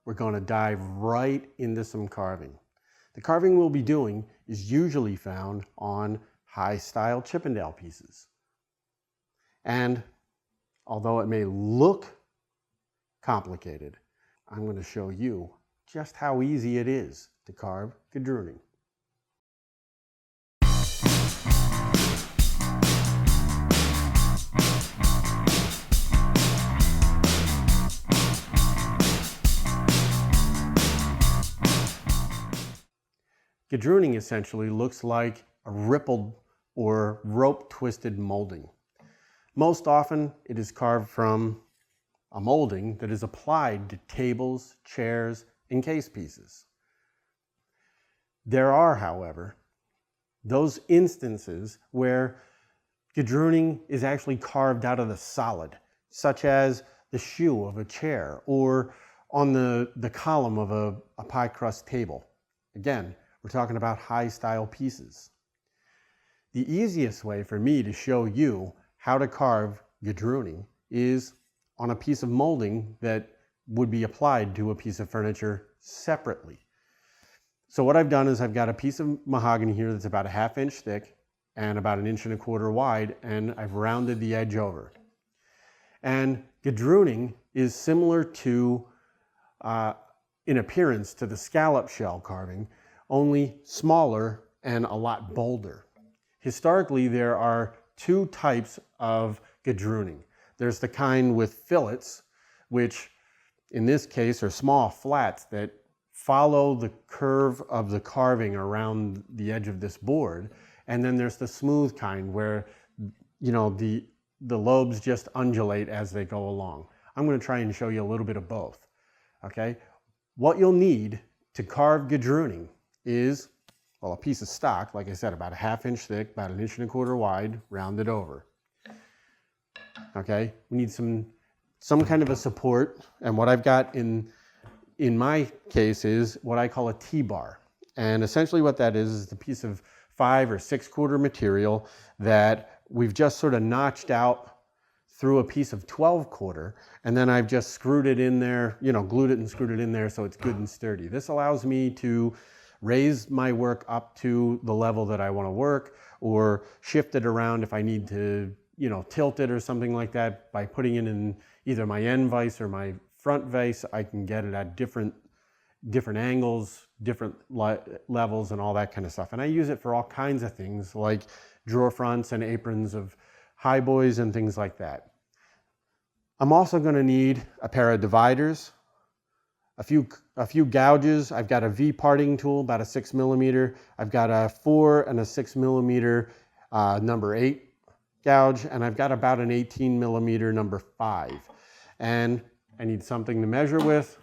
we're going to dive right into some carving. The carving we'll be doing is usually found on high-style Chippendale pieces. And although it may look complicated, I'm going to show you just how easy it is to carve gadrooning. Gadrooning essentially looks like a rippled or rope twisted molding. Most often it is carved from a molding that is applied to tables, chairs, and case pieces. There are, however, those instances where gadrooning is actually carved out of the solid, such as the shoe of a chair or on the column of a pie crust table. Again, we're talking about high-style pieces. The easiest way for me to show you how to carve gadrooning is on a piece of molding that would be applied to a piece of furniture separately. So what I've done is I've got a piece of mahogany here that's about a 1/2 inch thick and about 1 1/4 inch wide, and I've rounded the edge over. And gadrooning is similar to, in appearance, to the scallop shell carving, only smaller and a lot bolder. Historically, there are two types of gadrooning. There's the kind with fillets, which in this case are small flats that follow the curve of the carving around the edge of this board. And then there's the smooth kind where, you know, the lobes just undulate as they go along. I'm going to try and show you a little bit of both. Okay? What you'll need to carve gadrooning is, well, a piece of stock, like I said, about a 1/2 inch thick, about 1 1/4 inch wide, rounded over. Okay, we need some kind of a support, and what I've got in my case is what I call a T-bar. And essentially what that is a piece of 5 or 6/4 material that we've just sort of notched out through a piece of 12/4, and then I've just screwed it in there, you know, glued it and screwed it in there so it's good and sturdy. This allows me to raise my work up to the level that I want to work, or shift it around if I need to, you know, tilt it or something like that. By putting it in either my end vise or my front vise, I can get it at different angles, different levels, and all that kind of stuff. And I use it for all kinds of things, like drawer fronts and aprons of highboys and things like that. I'm also going to need a pair of dividers, a few gouges. I've got a V parting tool, about a 6mm. I've got a 4 and a 6mm number 8 gouge, and I've got about an 18mm number 5. And I need something to measure with,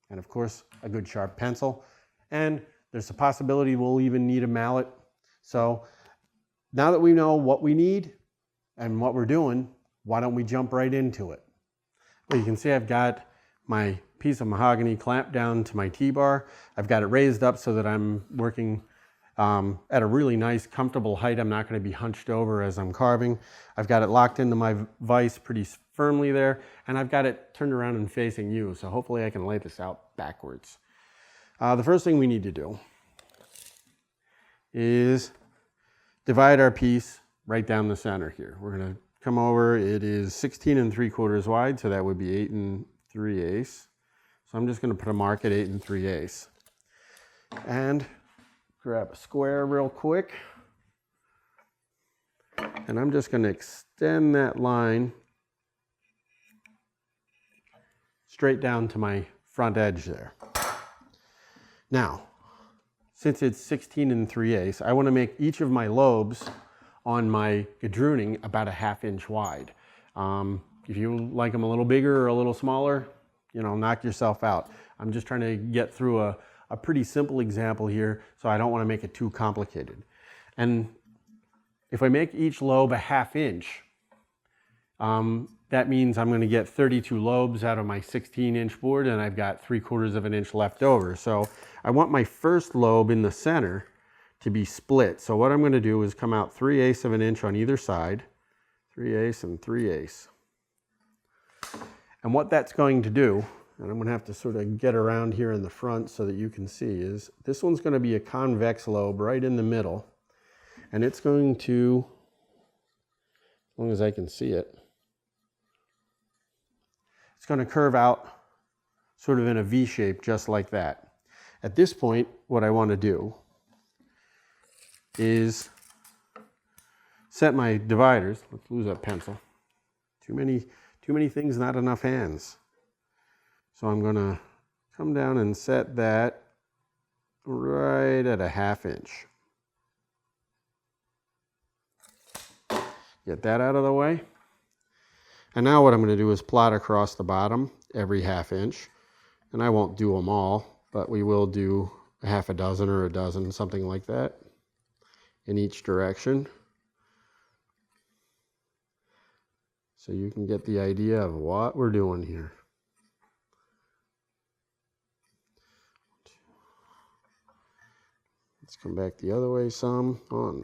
and of course, a good sharp pencil. And there's a possibility we'll even need a mallet. So now that we know what we need and what we're doing, why don't we jump right into it? Well, you can see I've got my piece of mahogany clamped down to my T-bar. I've got it raised up so that I'm working at a really nice, comfortable height. I'm not going to be hunched over as I'm carving. I've got it locked into my vise pretty firmly there, and I've got it turned around and facing you, so hopefully I can lay this out backwards. The first thing we need to do is divide our piece right down the center here. We're going to come over. It is 16 3/4 wide, so that would be 8 3/8. So I'm just going to put a mark at 8 3/8. And grab a square real quick. And I'm just going to extend that line straight down to my front edge there. Now, since it's 16 3/8, I want to make each of my lobes on my gadrooning about a 1/2 inch wide. If you like them a little bigger or a little smaller, you know, knock yourself out. I'm just trying to get through a pretty simple example here, so I don't want to make it too complicated. And if I make each lobe a 1/2 inch, that means I'm going to get 32 lobes out of my 16-inch board, and I've got 3/4 of an inch left over. So I want my first lobe in the center to be split. So what I'm going to do is come out 3/8 of an inch on either side, 3/8 and 3/8. And what that's going to do and I'm going to have to sort of get around here in the front so that you can see, is this one's going to be a convex lobe right in the middle, and it's going to, as long as I can see it, it's going to curve out sort of in a V shape just like that. At this point, what I want to do is set my dividers. Let's lose that pencil. Too many things, not enough hands. So I'm going to come down and set that right at a 1/2 inch. Get that out of the way. And now what I'm going to do is plot across the bottom every 1/2 inch. And I won't do them all, but we will do a 6 or a dozen, something like that, in each direction. So you can get the idea of what we're doing here. Let's come back the other way some. On.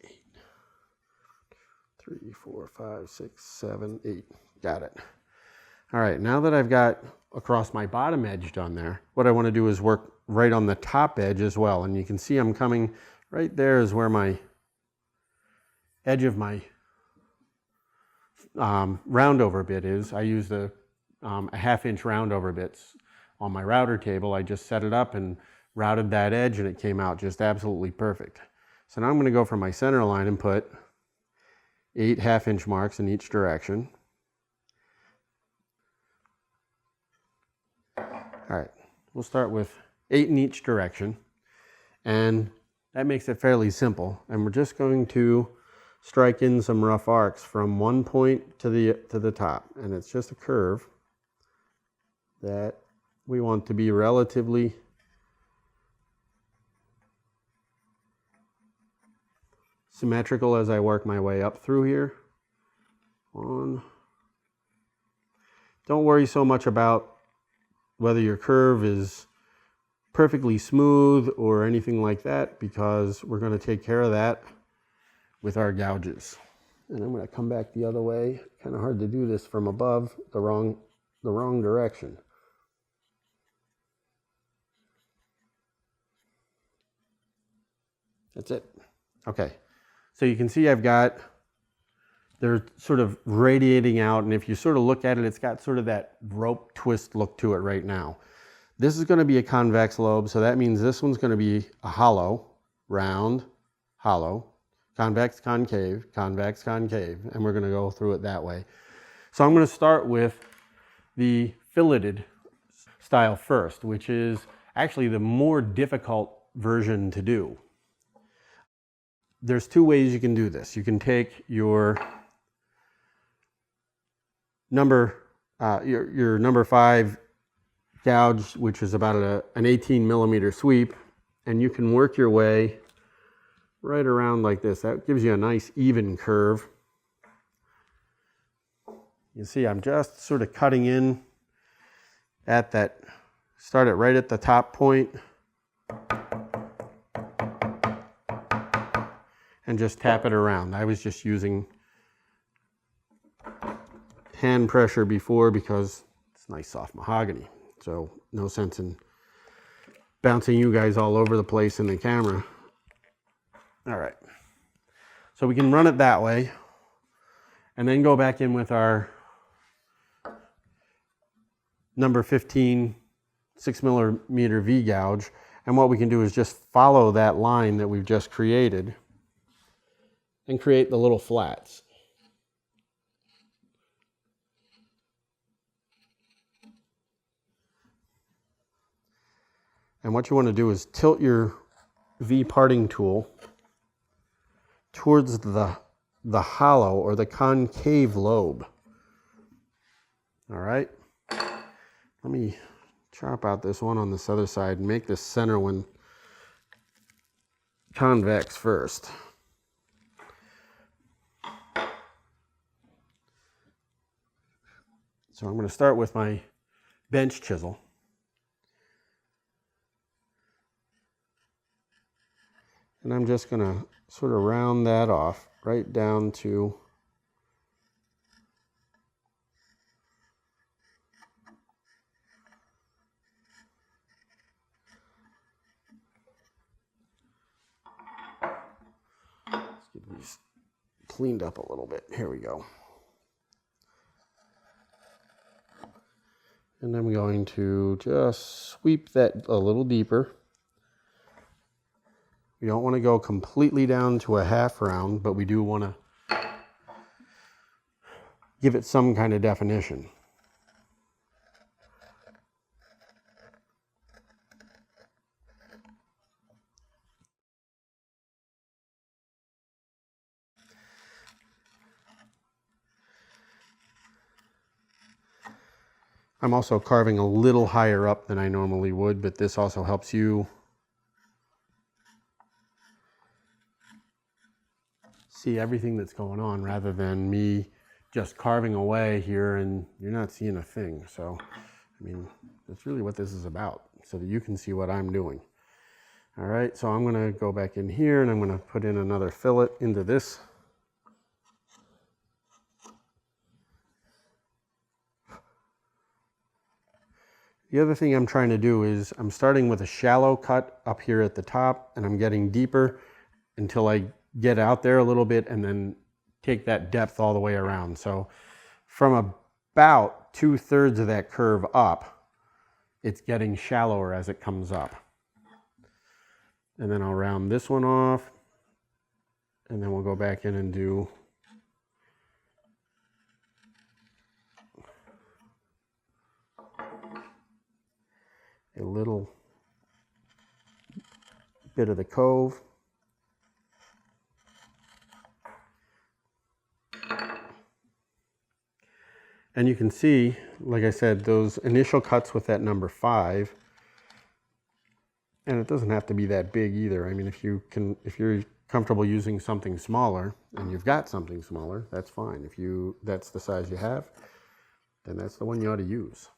Eight. 3, 4, 5, 6, 7, 8. Got it. All right, now that I've got across my bottom edge done there, what I want to do is work right on the top edge as well. And you can see I'm coming right there is where my edge of my round over bit is. I use a 1/2 inch round over bits on my router table. I just set it up and routed that edge and it came out just absolutely perfect. So now I'm going to go from my center line and put 8 1/2 inch marks in each direction. All right, we'll start with 8 in each direction, and that makes it fairly simple. And we're just going to strike in some rough arcs from one point to the top, and it's just a curve that we want to be relatively symmetrical as I work my way up through here. Don't worry so much about whether your curve is perfectly smooth or anything like that, because we're going to take care of that with our gouges. And I'm going to come back the other way. Kind of hard to do this from above, the wrong direction. That's it. Okay. So you can see they're sort of radiating out, and if you sort of look at it, it's got sort of that rope twist look to it right now. This is going to be a convex lobe, so that means this one's going to be a hollow, round, hollow, convex, concave, convex, concave, and we're going to go through it that way. So I'm going to start with the filleted style first, which is actually the more difficult version to do. There's 2 ways you can do this. You can take your number 5 gouge, which is about an 18 millimeter sweep, and you can work your way right around like this. That gives you a nice even curve. You see I'm just sort of cutting in at that, start it right at the top point and just tap it around. I was just using hand pressure before because it's nice soft mahogany. So no sense in bouncing you guys all over the place in the camera. All right. So we can run it that way and then go back in with our number 15 6 millimeter V gouge. And what we can do is just follow that line that we've just created and create the little flats. And what you want to do is tilt your V parting tool towards the hollow or the concave lobe. All right. Let me chop out this one on this other side and make this center one convex first. So I'm going to start with my bench chisel. And I'm just going to sort of round that off right down to get these cleaned up a little bit. Here we go. And I'm going to just sweep that a little deeper. We don't want to go completely down to a half round, but we do want to give it some kind of definition. I'm also carving a little higher up than I normally would, but this also helps you see everything that's going on rather than me just carving away here and you're not seeing a thing. So, I mean, that's really what this is about, so that you can see what I'm doing. All right, so I'm going to go back in here and I'm going to put in another fillet into this. The other thing I'm trying to do is I'm starting with a shallow cut up here at the top and I'm getting deeper until I get out there a little bit and then take that depth all the way around. So from about 2/3 of that curve up, it's getting shallower as it comes up. And then I'll round this one off and then we'll go back in and do a little bit of the cove. And you can see, like I said, those initial cuts with that number 5, and it doesn't have to be that big either. I mean, if you're comfortable using something smaller and you've got something smaller, that's fine. If that's the size you have, then that's the one you ought to use.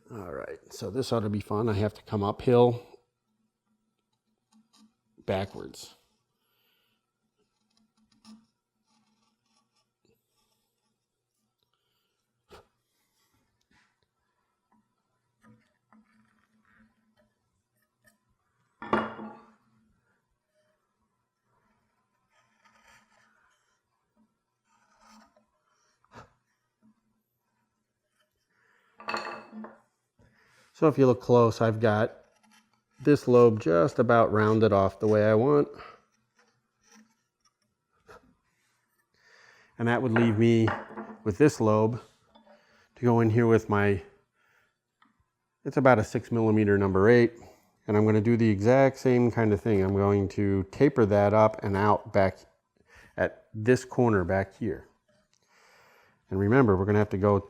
All right, so this ought to be fun. I have to come uphill backwards. So if you look close, I've got this lobe just about rounded off the way I want. And that would leave me with this lobe to go in here with it's about a 6mm number 8. And I'm going to do the exact same kind of thing. I'm going to taper that up and out back at this corner back here. And remember, we're going to have to go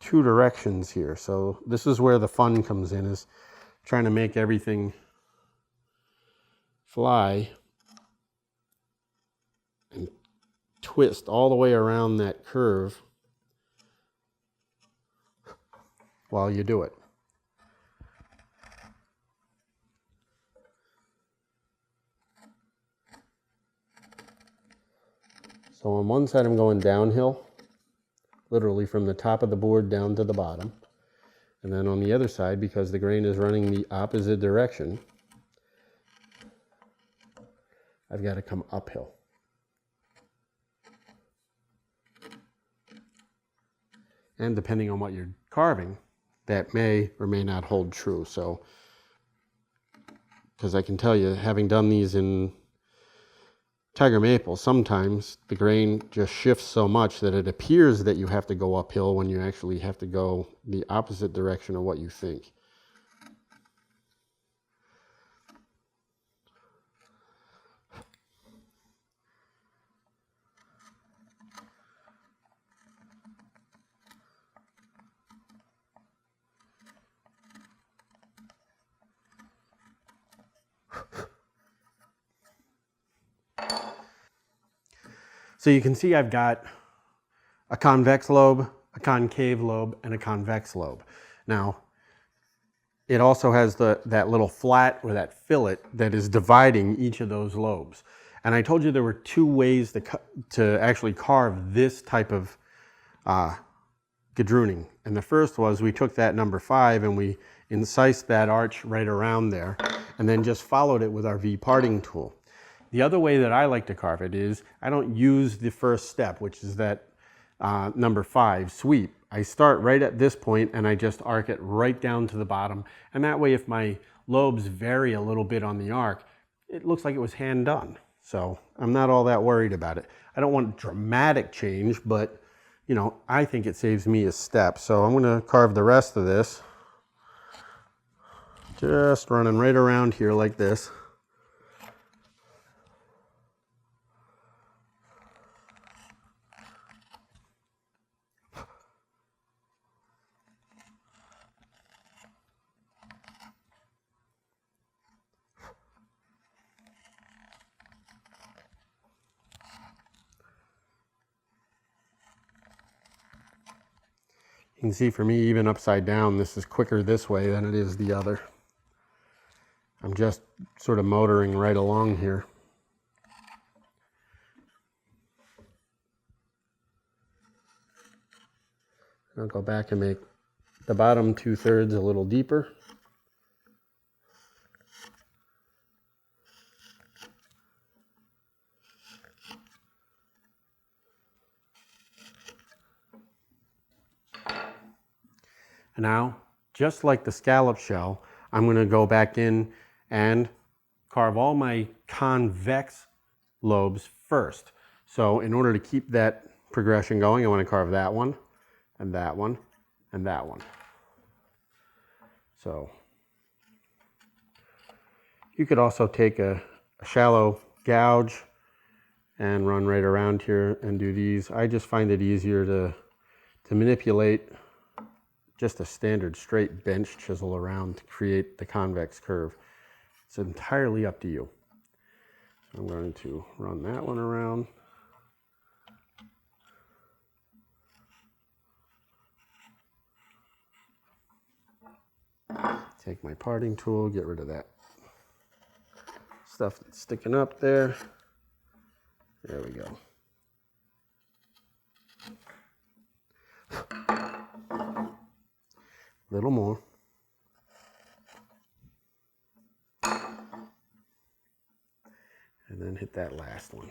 2 directions here. So this is where the fun comes in, is trying to make everything fly and twist all the way around that curve while you do it. So on one side I'm going downhill, literally from the top of the board down to the bottom. And then on the other side, because the grain is running the opposite direction, I've got to come uphill. And depending on what you're carving, that may or may not hold true. So, because I can tell you, having done these in Tiger Maple, sometimes the grain just shifts so much that it appears that you have to go uphill when you actually have to go the opposite direction of what you think. So you can see I've got a convex lobe, a concave lobe, and a convex lobe. Now, it also has that little flat or that fillet that is dividing each of those lobes. And I told you there were two ways to actually carve this type of gadrooning. And the first was we took that number 5 and we incised that arch right around there and then just followed it with our V parting tool. The other way that I like to carve it is I don't use the first step, which is that number 5 sweep. I start right at this point and I just arc it right down to the bottom. And that way, if my lobes vary a little bit on the arc, it looks like it was hand done. So I'm not all that worried about it. I don't want dramatic change, but you know, I think it saves me a step. So I'm going to carve the rest of this, just running right around here like this. You can see for me, even upside down, this is quicker this way than it is the other. I'm just sort of motoring right along here. I'll go back and make the bottom 2/3 a little deeper. And now, just like the scallop shell, I'm going to go back in and carve all my convex lobes first. So in order to keep that progression going, I want to carve that one, and that one, and that one. So you could also take a shallow gouge and run right around here and do these. I just find it easier to manipulate just a standard straight bench chisel around to create the convex curve. It's entirely up to you. So I'm going to run that one around. Take my parting tool, get rid of that stuff that's sticking up there. There we go. A little more. And then hit that last one.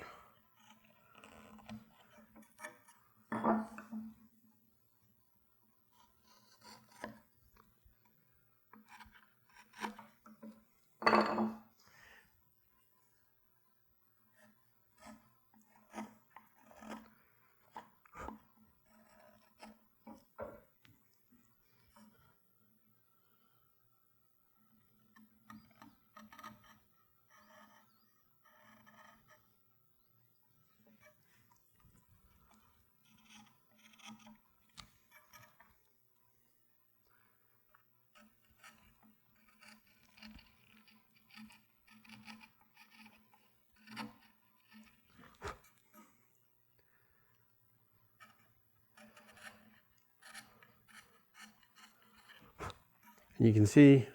And you can see,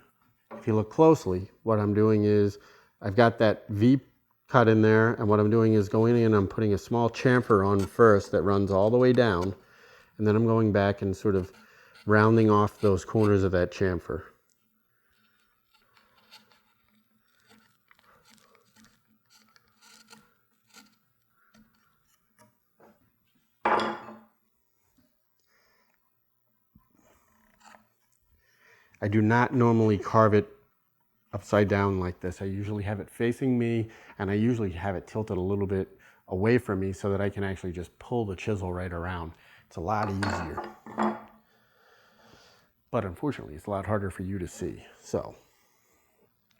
if you look closely, what I'm doing is I've got that V cut in there, and what I'm doing is going in and I'm putting a small chamfer on first that runs all the way down, and then I'm going back and sort of rounding off those corners of that chamfer. I do not normally carve it upside down like this. I usually have it facing me, and I usually have it tilted a little bit away from me so that I can actually just pull the chisel right around. It's a lot easier. But unfortunately, it's a lot harder for you to see. So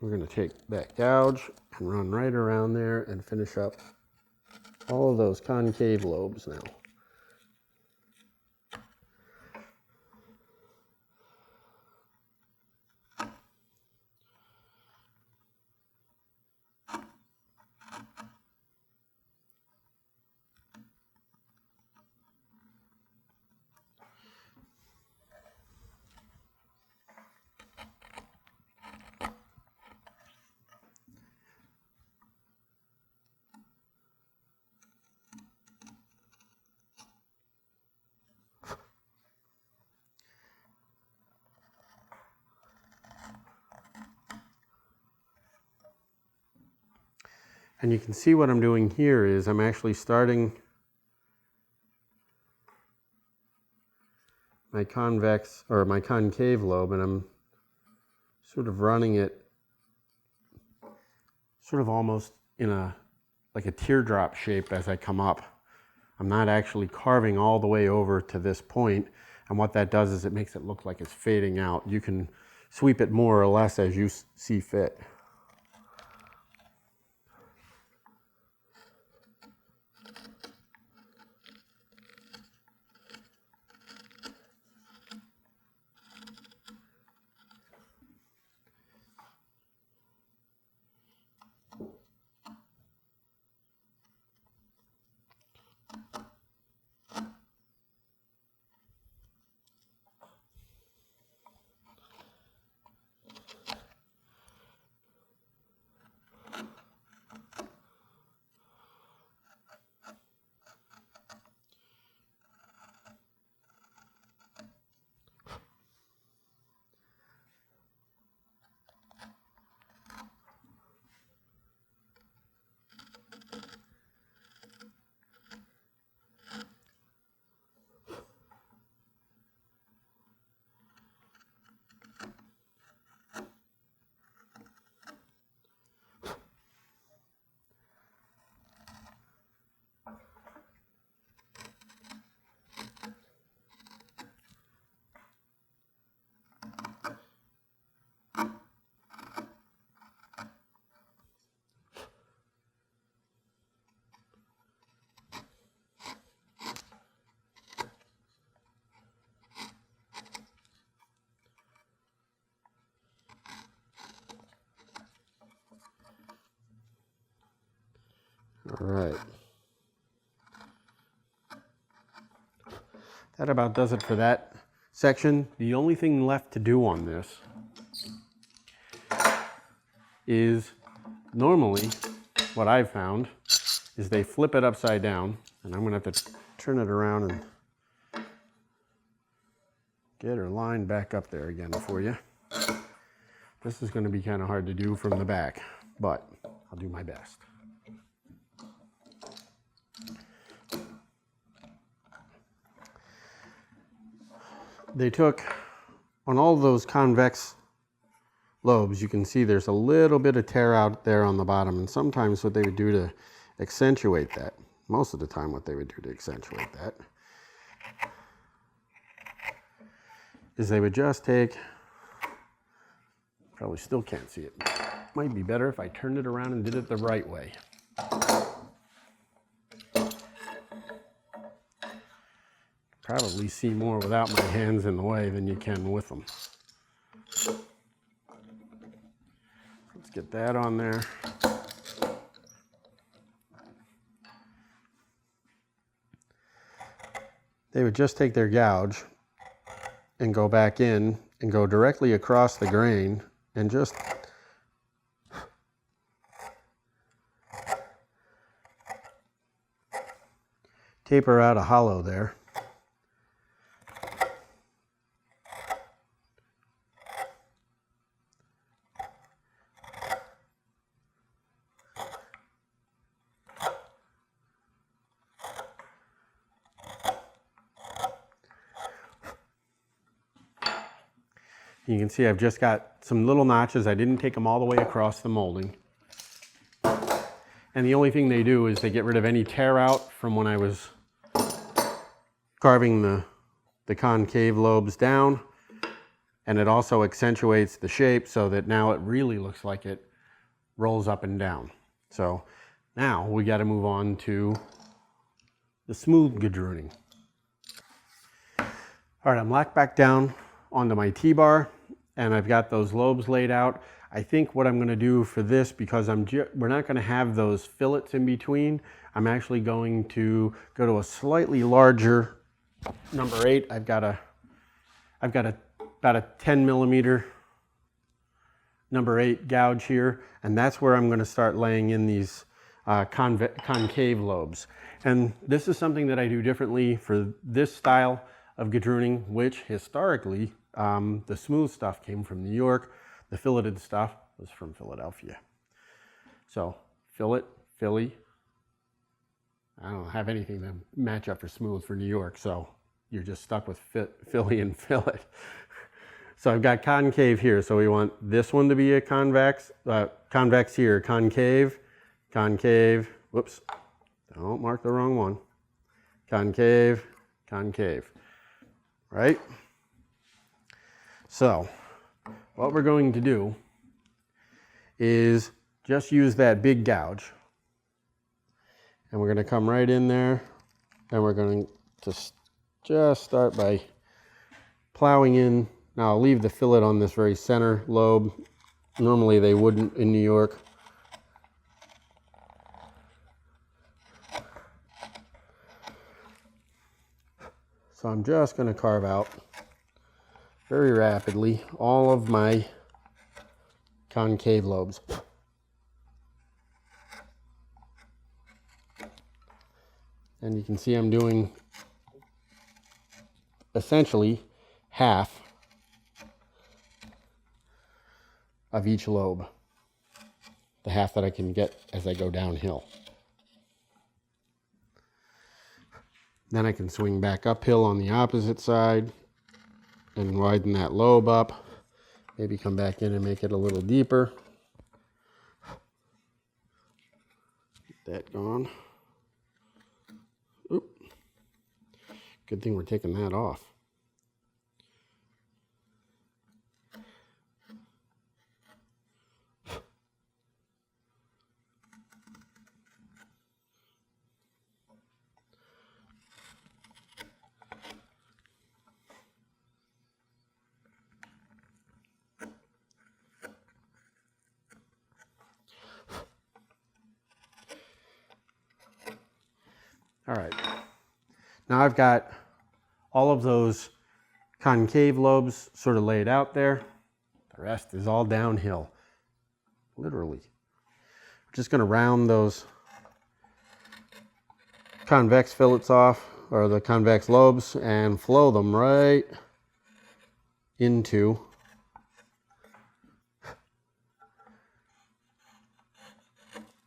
we're going to take that gouge and run right around there and finish up all of those concave lobes now. And you can see what I'm doing here is I'm actually starting my convex or my concave lobe, and I'm sort of running it sort of almost in like a teardrop shape as I come up. I'm not actually carving all the way over to this point, and what that does is it makes it look like it's fading out. You can sweep it more or less as you see fit. All right. That about does it for that section. The only thing left to do on this is normally what I've found is they flip it upside down, and I'm going to have to turn it around and get her line back up there again for you. This is going to be kind of hard to do from the back, but I'll do my best. They took, on all those convex lobes, you can see there's a little bit of tear out there on the bottom, and sometimes what they would do to accentuate that, most of the time what they would do to accentuate that, is they would just take, probably still can't see it, might be better if I turned it around and did it the right way. Probably see more without my hands in the way than you can with them. Let's get that on there. They would just take their gouge and go back in and go directly across the grain and just taper out a hollow there. You can see I've just got some little notches. I didn't take them all the way across the molding. And the only thing they do is they get rid of any tear out from when I was carving the concave lobes down. And it also accentuates the shape so that now it really looks like it rolls up and down. So now we got to move on to the smooth gadrooning. All right, I'm locked back down onto my T-bar, and I've got those lobes laid out. I think what I'm going to do for this, because we're not going to have those fillets in between, I'm actually going to go to a slightly larger number 8. I've got about a 10 millimeter number 8 gouge here, and that's where I'm going to start laying in these concave lobes. And this is something that I do differently for this style of gadrooning, which historically the smooth stuff came from New York. The filleted stuff was from Philadelphia. So fillet, Philly. I don't have anything to match up for smooth for New York, so you're just stuck with Philly and fillet. So I've got concave here, so we want this one to be a convex here, concave, concave, whoops, don't mark the wrong one, concave, concave, right? So what we're going to do is just use that big gouge, and we're going to come right in there, and we're going to just start by plowing in. Now I'll leave the fillet on this very center lobe. Normally they wouldn't in New York. So I'm just going to carve out very rapidly all of my concave lobes. And you can see I'm doing essentially half of each lobe, the half that I can get as I go downhill. Then I can swing back uphill on the opposite side and widen that lobe up, maybe come back in and make it a little deeper. Get that gone. Oop. Good thing we're taking that off. All right, now I've got all of those concave lobes sort of laid out there. The rest is all downhill, literally. I'm just going to round those convex fillets off, or the convex lobes, and flow them right into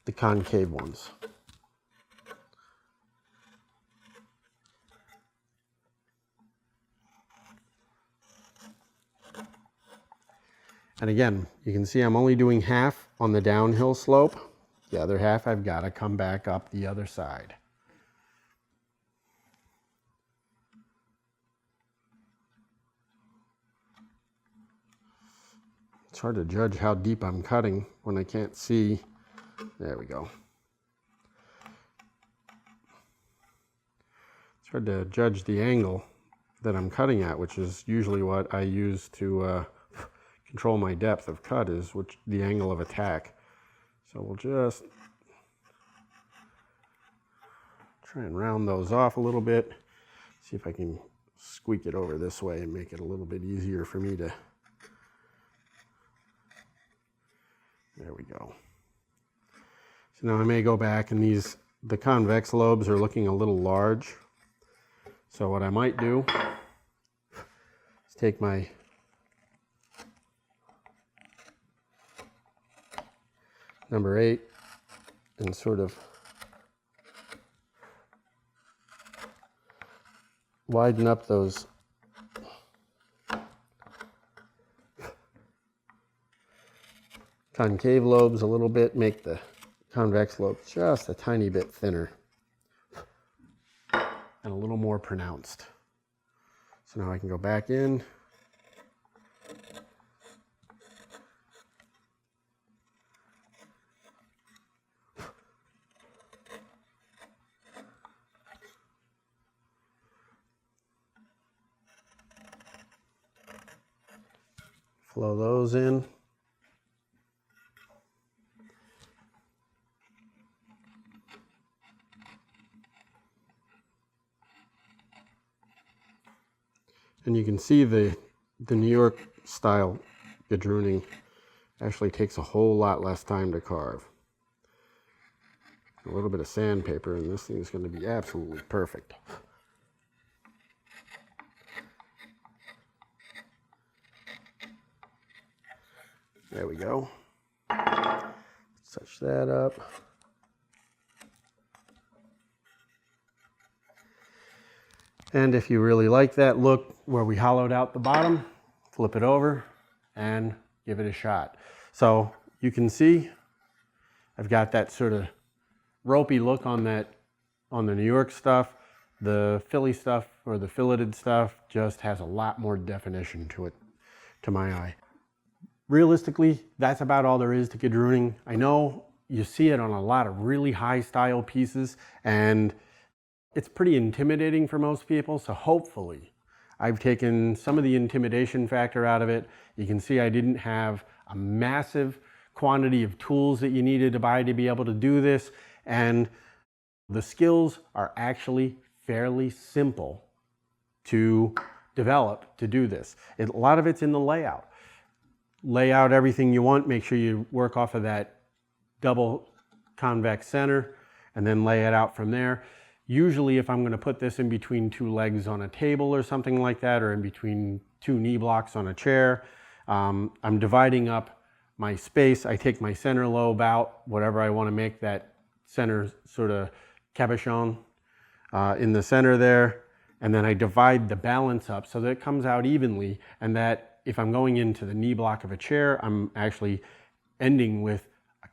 the concave ones. And again, you can see I'm only doing half on the downhill slope. The other half I've got to come back up the other side. It's hard to judge how deep I'm cutting when I can't see. There we go. It's hard to judge the angle that I'm cutting at, which is usually what I use to control my depth of cut, is the angle of attack. So we'll just try and round those off a little bit. See if I can squeak it over this way and make it a little bit easier for me to. There we go. So now I may go back, and the convex lobes are looking a little large. So what I might do is take my number 8 and sort of widen up those concave lobes a little bit, make the convex lobes just a tiny bit thinner and a little more pronounced. So now I can go back in. Flow those in. And you can see the New York style gadrooning actually takes a whole lot less time to carve. A little bit of sandpaper and this thing is going to be absolutely perfect. There we go. Touch that up. And if you really like that look where we hollowed out the bottom, flip it over and give it a shot. So you can see I've got that sort of ropey look on the New York stuff. The Philly stuff, or the filleted stuff, just has a lot more definition to it, to my eye. Realistically, that's about all there is to gadrooning. I know you see it on a lot of really high style pieces, and it's pretty intimidating for most people, so hopefully I've taken some of the intimidation factor out of it. You can see I didn't have a massive quantity of tools that you needed to buy to be able to do this, and the skills are actually fairly simple to develop to do this. A lot of it's in the layout. Lay out everything you want, make sure you work off of that double convex center, and then lay it out from there. Usually if I'm going to put this in between two legs on a table or something like that, or in between two knee blocks on a chair, I'm dividing up my space. I take my center lobe out, whatever I want to make that center sort of cabochon in the center there, and then I divide the balance up so that it comes out evenly, and that if I'm going into the knee block of a chair, I'm actually ending with a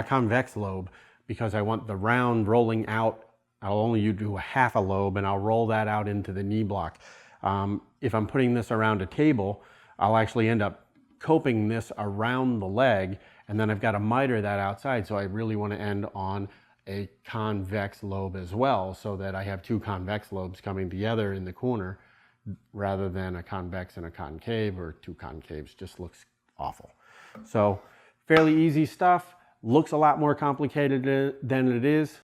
convex lobe, because I want the round rolling out. I'll only do a half a lobe, and I'll roll that out into the knee block. If I'm putting this around a table, I'll actually end up coping this around the leg, and then I've got to miter that outside, so I really want to end on a convex lobe as well, so that I have two convex lobes coming together in the corner rather than a convex and a concave, or two concaves. Just looks awful. So fairly easy stuff. Looks a lot more complicated than it is.